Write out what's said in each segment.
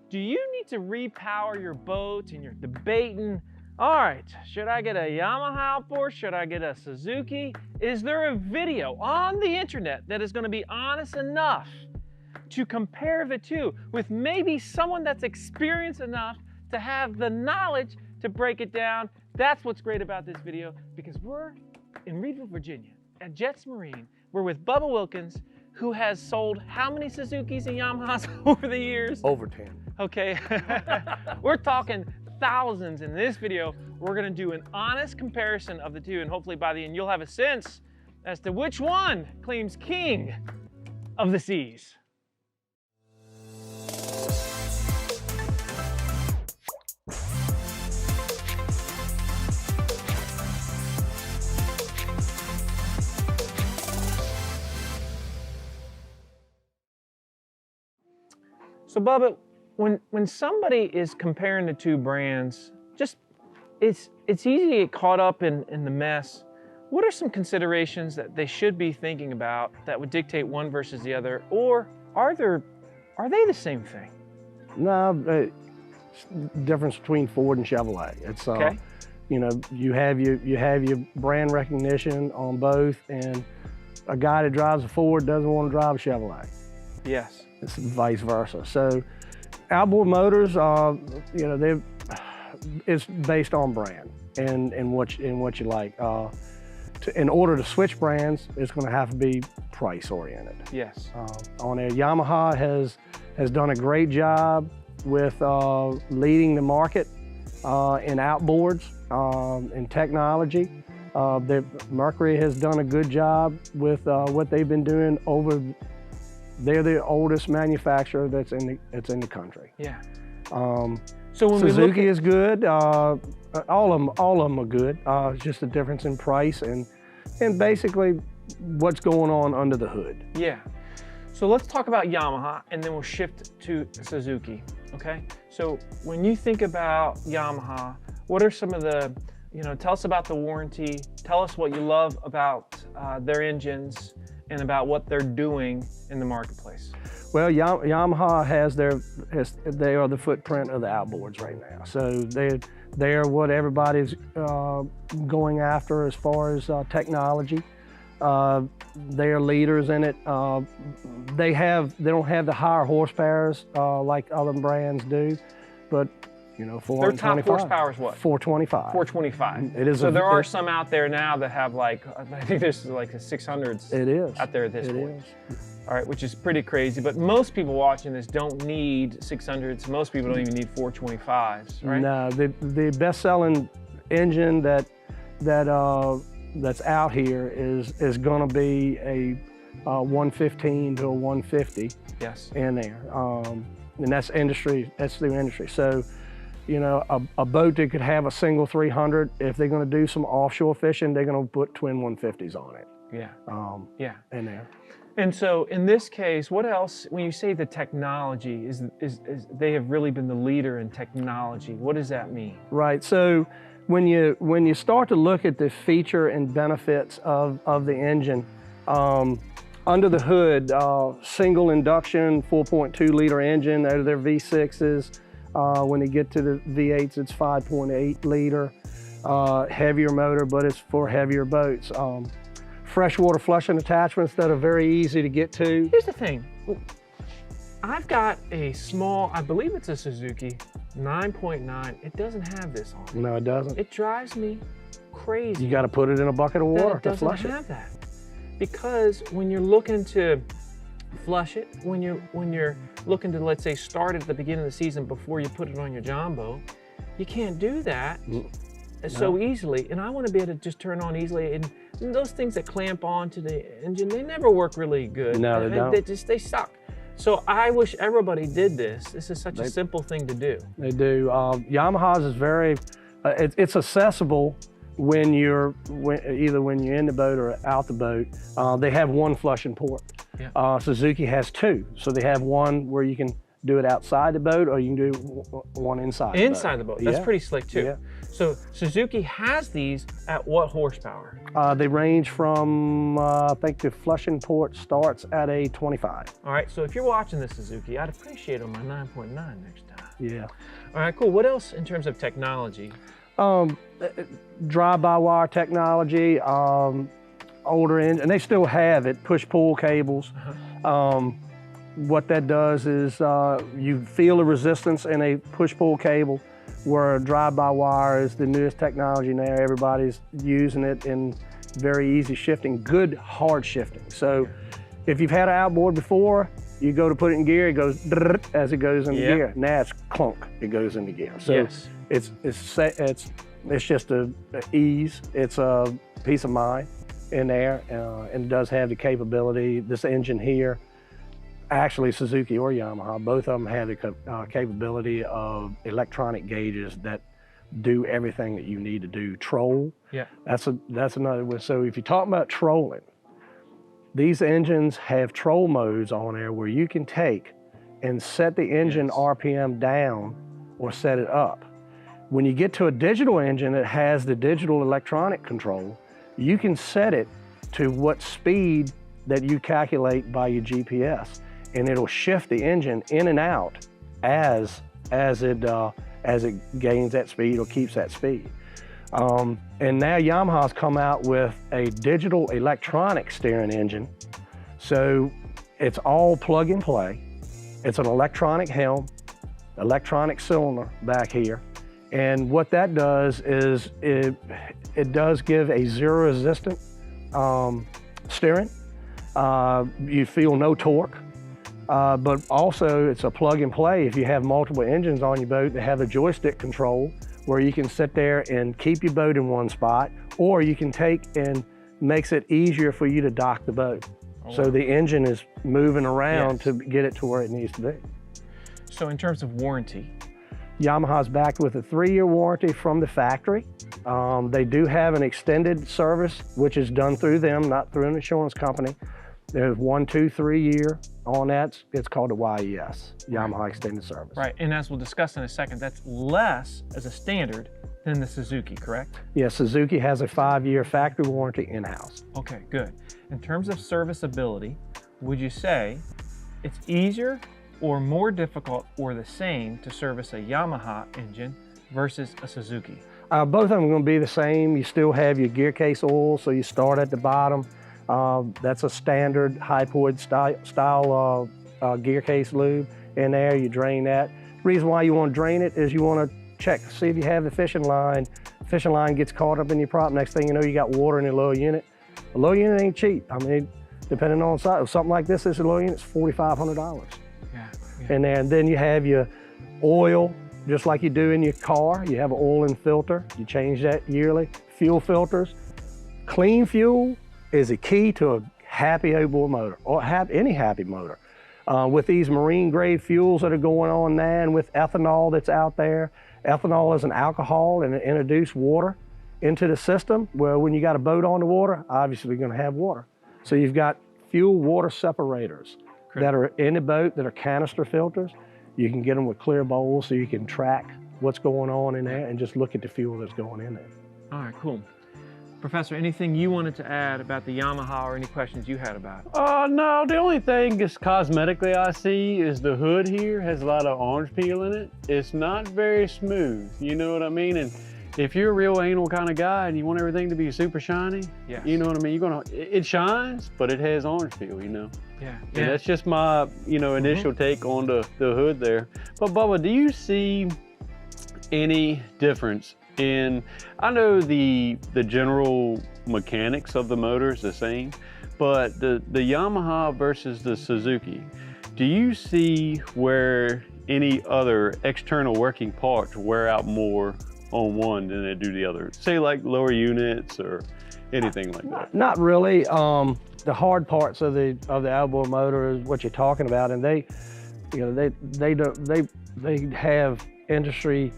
Do you need to repower your boat and you're debating, all right, should I get a Yamaha outboard? Should I get a Suzuki? Is there a video on the internet that is going to be honest enough to compare the two with maybe someone that's experienced enough to have the knowledge to break it down? That's what's great about this video, because we're in Reedville, Virginia at Jets Marine. We're with Bubba Wilkins, who has sold how many Suzukis and Yamahas over the years? Over 10. Okay, we're talking thousands in this video. We're gonna do an honest comparison of the two, and hopefully by the end you'll have a sense as to which one claims king of the seas. So Bubba, when somebody is comparing the two brands, it's easy to get caught up in the mess. What are some considerations that they should be thinking about that would dictate one versus the other, or are they the same thing? No, difference between Ford and Chevrolet. It's okay. You know, you have your brand recognition on both, and a guy that drives a Ford doesn't want to drive a Chevrolet. Yes. It's vice versa. So outboard motors, you know, it's based on brand and what you like. In order to switch brands, it's going to have to be price oriented. Yes. On there, Yamaha has done a great job with leading the market in outboards, in technology. Mercury has done a good job with what they've been doing over. They're the oldest manufacturer that's in the country. Yeah. So when Suzuki is good. All of them are good. It's just a difference in price and basically what's going on under the hood. Yeah. So let's talk about Yamaha, and then we'll shift to Suzuki. Okay. So when you think about Yamaha, what are some of the, tell us about the warranty. Tell us what you love about their engines and about what they're doing in the marketplace. Well, Yamaha they are the footprint of the outboards right now. So they are what everybody's going after as far as technology. They are leaders in it. They don't have the higher horsepowers like other brands do, but their top horsepower is what? 425. 425. It is. So there are some out there now that have I think there's like the 600s. It is out there at this point. It is. All right, which is pretty crazy. But most people watching this don't need 600s. Most people don't even need 425s, right? No, the best-selling engine that's out here is going to be a 115 to a 150. Yes. In there, and that's industry. That's the industry. So. A boat that could have a single 300, if they're going to do some offshore fishing, they're going to put twin 150s on it. Yeah. Yeah. In there. And so in this case, what else, when you say the technology, is they have really been the leader in technology, what does that mean? Right. So when you start to look at the feature and benefits of the engine, under the hood, single induction 4.2 liter engine, they're their V6s. When you get to the V8s, it's 5.8 liter, heavier motor, but it's for heavier boats. Freshwater flushing attachments that are very easy to get to. Here's the thing. I've got a small, I believe it's a Suzuki 9.9. It doesn't have this on it. No, it doesn't. It drives me crazy. You got to put it in a bucket of water to flush it. It doesn't have that. Because when you're looking to flush it, when you're looking to, let's say, start at the beginning of the season before you put it on your john boat, you can't do that so easily. And I want to be able to just turn on easily. And those things that clamp onto the engine, they never work really good. No, they don't. They suck. So I wish everybody did this. This is such a simple thing to do. They do. Yamaha's is very, it's accessible when you're either when you're in the boat or out the boat. They have one flushing port. Yeah. Suzuki has two, so they have one where you can do it outside the boat, or you can do one inside the boat. Inside the boat. That's pretty slick too. Yeah. So Suzuki has these at what horsepower? They range from, I think the Flushing port starts at a 25. All right, so if you're watching this Suzuki, I'd appreciate on my 9.9 next time. Yeah. All right, cool. What else in terms of technology? Drive-by-wire technology, older engine, and they still have it, push-pull cables. What that does is you feel the resistance in a push-pull cable, where drive-by-wire is the newest technology now. Everybody's using it in very easy shifting, good hard shifting. So if you've had an outboard before, you go to put it in gear, it goes as it goes into gear. Now it's clunk, it goes into gear. So it's just a ease. It's a peace of mind in there, and it does have the capability. This engine here, actually Suzuki or Yamaha, both of them have the capability of electronic gauges that do everything that you need to do. Troll, that's another one. So if you're talking about trolling, these engines have troll modes on there where you can take and set the engine RPM down or set it up. When you get to a digital engine that has the digital electronic control, you can set it to what speed that you calculate by your GPS, and it'll shift the engine in and out as it gains that speed or keeps that speed. And now Yamaha's come out with a digital electronic steering engine. So it's all plug and play. It's an electronic helm, electronic cylinder back here. And what that does is it does give a zero resistant steering. You feel no torque. But also it's a plug and play. If you have multiple engines on your boat, they have a joystick control where you can sit there and keep your boat in one spot, or you can take and makes it easier for you to dock the boat. So the engine is moving around to get it to where it needs to be. So in terms of warranty? Yamaha's backed with a 3-year warranty from the factory. They do have an extended service, which is done through them, not through an insurance company. There's 1, 2, 3 year on that. It's called a YES, Yamaha Extended Service. Right, and as we'll discuss in a second, that's less as a standard than the Suzuki, correct? Yeah, Suzuki has a 5-year factory warranty in-house. Okay, good. In terms of serviceability, would you say it's easier or more difficult or the same to service a Yamaha engine versus a Suzuki? Both of them are going to be the same. You still have your gear case oil, so you start at the bottom. That's a standard hypoid style gear case lube in there. You drain that. The reason why you want to drain it is you want to check, see if you have the fishing line. Fishing line gets caught up in your prop. Next thing you know, you got water in the lower unit. The lower unit ain't cheap. I mean, depending on size, something like this is a lower unit, it's $4,500. In there, and then you have your oil, just like you do in your car. You have an oil and filter. You change that yearly. Fuel filters. Clean fuel is a key to a happy outboard motor, or any happy motor. With these marine grade fuels that are going on now, and with ethanol that's out there, ethanol is an alcohol and it introduces water into the system. Well, when you got a boat on the water, obviously you're going to have water. So you've got fuel water separators that are in the boat that are canister filters. You can get them with clear bowls so you can track what's going on in there and just look at the fuel that's going in there. All right, cool. Professor, anything you wanted to add about the Yamaha or any questions you had about it? No, the only thing just cosmetically I see is the hood here has a lot of orange peel in it. It's not very smooth, you know what I mean? And if you're a real anal kind of guy and you want everything to be super shiny, you know what I mean? It shines, but it has orange peel, you know? Yeah. And that's just my, initial take on the hood there. But Bubba, do you see any difference in, I know the general mechanics of the motor is the same, but the Yamaha versus the Suzuki, do you see where any other external working parts wear out more on one than they do the other? Say like lower units or anything like that? Not really. The hard parts of the outboard motor is what you're talking about, and they have industry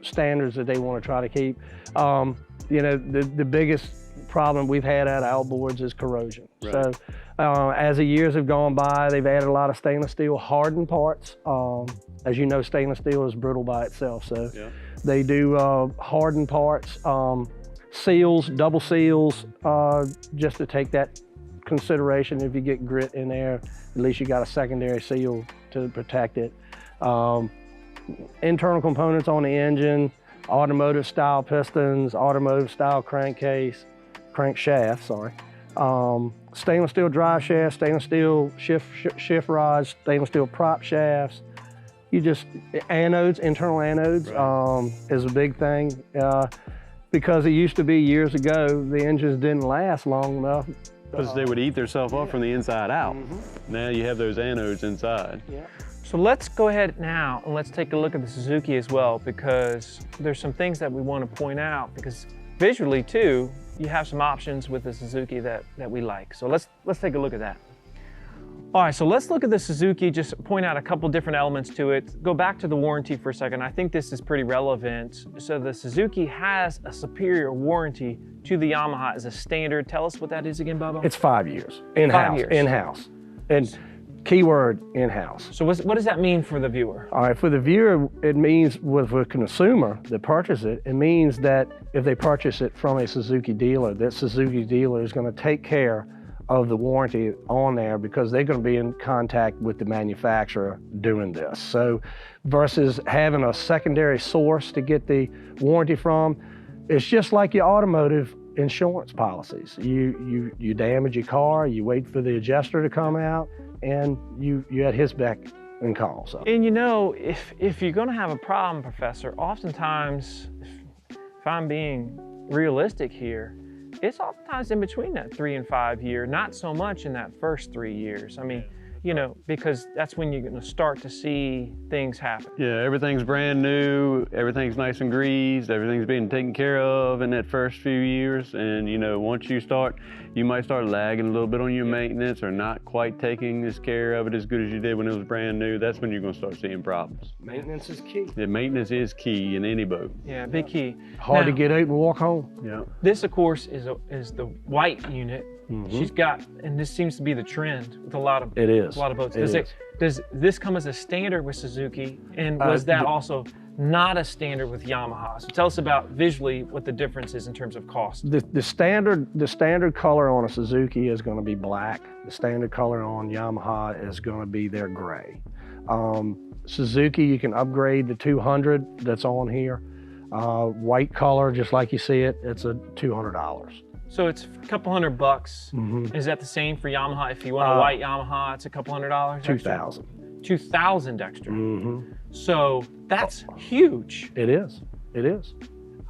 standards that they want to try to keep. The biggest problem we've had at outboards is corrosion. Right. So as the years have gone by, they've added a lot of stainless steel hardened parts. As you know, stainless steel is brittle by itself, so Yeah. they do hardened parts, seals, double seals, just to take that consideration. If you get grit in there, at least you got a secondary seal to protect it. Internal components on the engine, automotive style pistons, automotive style crankshaft, stainless steel drive shaft, stainless steel shift rods, stainless steel prop shafts. Anodes, internal anodes, is a big thing. Because it used to be years ago, the engines didn't last long enough. Because they would eat themselves up from the inside out. Now you have those anodes inside. Yeah. So let's go ahead now and let's take a look at the Suzuki as well, because there's some things that we want to point out, because visually too, you have some options with the Suzuki that we like. So let's take a look at that. All right, so let's look at the Suzuki, just point out a couple different elements to it. Go back to the warranty for a second. I think this is pretty relevant. So the Suzuki has a superior warranty to the Yamaha as a standard. Tell us what that is again, Bubba. It's 5 years, in-house. 5 years. In-house. And keyword, in-house. So what does that mean for the viewer? All right, for the viewer, it means with a consumer that purchases it, it means that if they purchase it from a Suzuki dealer, that Suzuki dealer is going to take care of the warranty on there, because they're going to be in contact with the manufacturer doing this. So versus having a secondary source to get the warranty from, it's just like your automotive insurance policies. You damage your car, you wait for the adjuster to come out, and you at his beck and call. So. And you know, if you're going to have a problem, Professor, oftentimes, if I'm being realistic here, it's oftentimes in between that 3 and 5 year, not so much in that first 3 years. I mean, you know, because that's when you're going to start to see things happen. Yeah, everything's brand new, everything's nice and greased, everything's being taken care of in that first few years. And you know, once you might start lagging a little bit on your maintenance, or not quite taking this care of it as good as you did when it was brand new. That's when you're going to start seeing problems. Maintenance is key. Yeah, maintenance is key in any boat. Yeah, big key. Hard to Now, get out and walk home. Yeah. This, of course, is the white unit. She's got, and this seems to be the trend with a lot of boats. Does this come as a standard with Suzuki, and was that also not a standard with Yamaha? So tell us about visually what the difference is in terms of cost. The standard color on a Suzuki is going to be black. The standard color on Yamaha is going to be their gray. Suzuki, you can upgrade the 200 that's on here. White color, just like you see it, it's a $200. So it's a couple $100. Is that the same for Yamaha? If you want a white Yamaha, it's a couple $100? $2,000. $2,000 extra. So that's huge. It is. It is.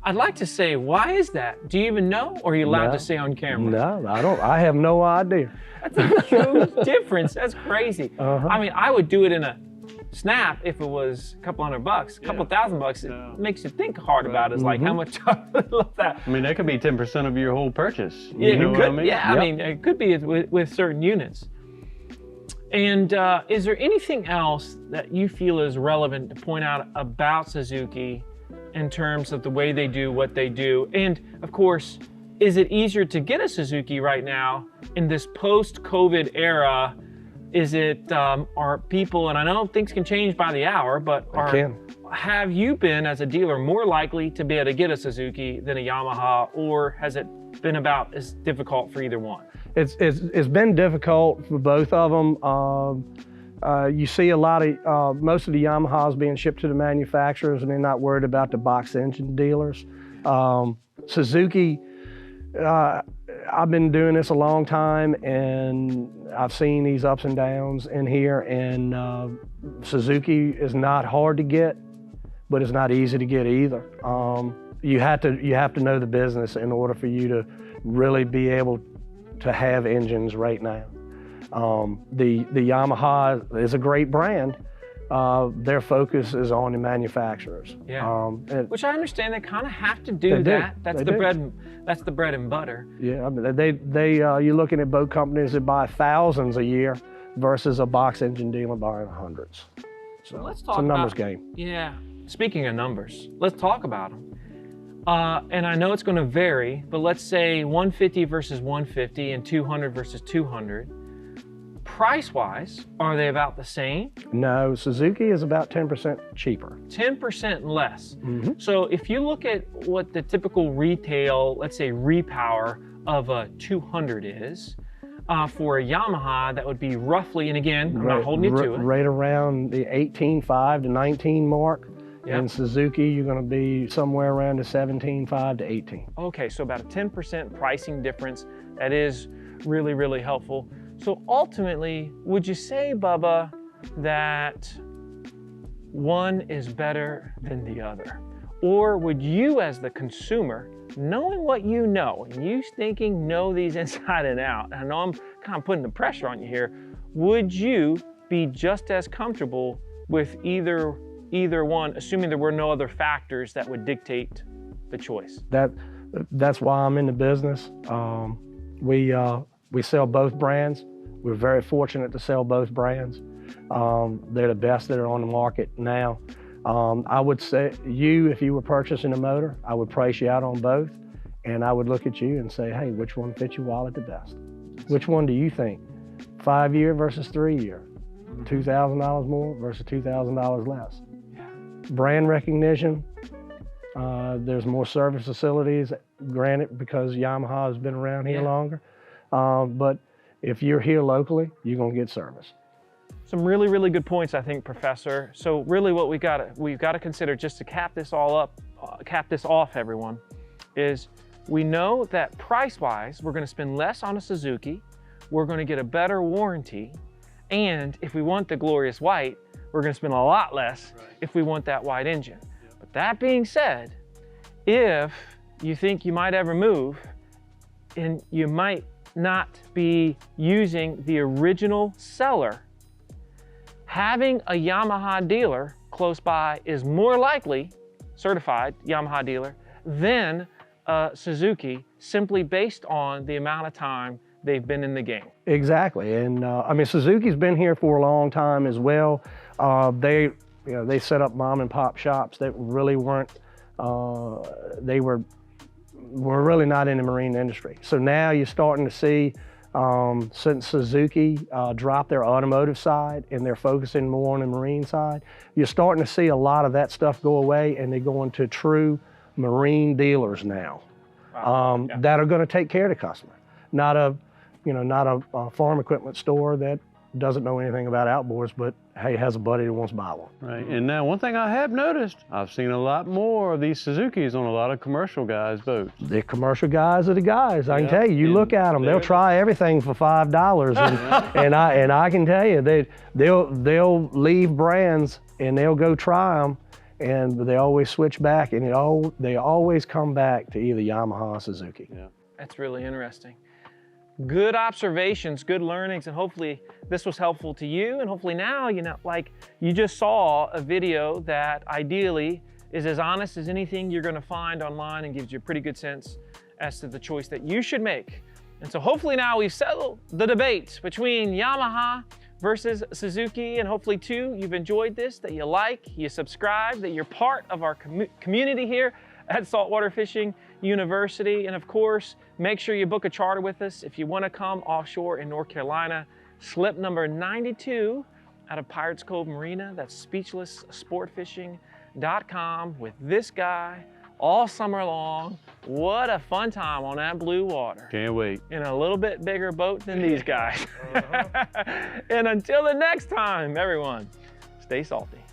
I'd like to say, why is that? Do you even know, or are you allowed to say on camera? No, I don't. I have no idea. That's a huge difference. That's crazy. I mean, I would do it in a snap if it was a couple $100, a couple $1,000. It makes you think hard about it. It's like, how much I love that. I mean, that could be 10% of your whole purchase. Yeah, You know what I mean? I mean, it could be with certain units. And is there anything else that you feel is relevant to point out about Suzuki in terms of the way they do what they do? And of course, is it easier to get a Suzuki right now in this post-COVID era? Is it, are people, and I know things can change by the hour, but have you been, as a dealer, more likely to be able to get a Suzuki than a Yamaha, or has it been about as difficult for either one? It's been difficult for both of them. You see a lot of, most of the Yamahas being shipped to the manufacturers, and they're not worried about the box engine dealers. Suzuki, I've been doing this a long time, and I've seen these ups and downs in here, and Suzuki is not hard to get, but it's not easy to get either. You have to know the business in order for you to really be able to have engines right now. The Yamaha is a great brand. Their focus is on the manufacturers. Yeah. Which I understand they kind of have to do that. That's the bread and butter. Yeah, I mean, you're looking at boat companies that buy thousands a year versus a box engine dealer buying hundreds. So let's talk it's a numbers game. Yeah. Speaking of numbers, let's talk about them. And I know it's going to vary, but let's say 150 versus 150 and 200 versus 200. Price-wise, are they about the same? No, Suzuki is about 10% cheaper. 10% less. Mm-hmm. So if you look at what the typical retail, let's say repower of a 200 is, for a Yamaha, that would be roughly, and again, I'm not holding you to it. Right around the 18.5 to 19 mark. Yep. In Suzuki, you're going to be somewhere around the 17.5 to 18. Okay, so about a 10% pricing difference. That is really, really helpful. So ultimately, would you say, Bubba, that one is better than the other? Or would you, as the consumer, knowing what you know, and you thinking know these inside and out, and I know I'm kind of putting the pressure on you here, would you be just as comfortable with either one, assuming there were no other factors that would dictate the choice? That's why I'm in the business. We sell both brands. We're very fortunate to sell both brands. They're the best that are on the market now. I would say if you were purchasing a motor, I would price you out on both, and I would look at you and say, hey, which one fits your wallet the best? Which one do you think? 5-year versus 3-year? $2,000 more versus $2,000 less? Yeah. Brand recognition, there's more service facilities, granted, because Yamaha has been around here longer. But if you're here locally, you're gonna get service. Some really, really good points, I think, Professor. So really what we've got to consider, just to cap this off, everyone, is we know that price-wise, we're gonna spend less on a Suzuki, we're gonna get a better warranty, and if we want the glorious white, we're gonna spend a lot less if we want that white engine. But that being said, if you think you might ever move, and you might not be using the original seller, having a Yamaha dealer close by is more likely, certified Yamaha dealer, than a Suzuki, simply based on the amount of time they've been in the game. Exactly, and I mean, Suzuki's been here for a long time as well. They set up mom and pop shops that really weren't, they were really not in the marine industry. So now you're starting to see, since Suzuki dropped their automotive side and they're focusing more on the marine side, you're starting to see a lot of that stuff go away, and they're going to true marine dealers now. Wow. That are going to take care of the customer, not a farm equipment store that doesn't know anything about outboards, but hey, has a buddy that wants to buy one. Right, and now one thing I have noticed, I've seen a lot more of these Suzukis on a lot of commercial guys' boats. The commercial guys are the guys. I can tell you. You look at them; they'll try everything for $5, and I can tell you they'll leave brands and they'll go try them, and they always switch back, and they always come back to either Yamaha or Suzuki. Yeah. That's really interesting. Good observations, good learnings, and hopefully this was helpful to you. And hopefully now, like you just saw a video that ideally is as honest as anything you're going to find online and gives you a pretty good sense as to the choice that you should make. And so hopefully now we've settled the debate between Yamaha versus Suzuki, and hopefully too, you've enjoyed this, that you like, you subscribe, that you're part of our community here at Saltwater Fishing University. And of course, make sure you book a charter with us if you want to come offshore in North Carolina. Slip number 92 out of Pirates Cove Marina. That's speechlesssportfishing.com with this guy all summer long. What a fun time on that blue water. Can't wait. In a little bit bigger boat than these guys. And until the next time, everyone, stay salty.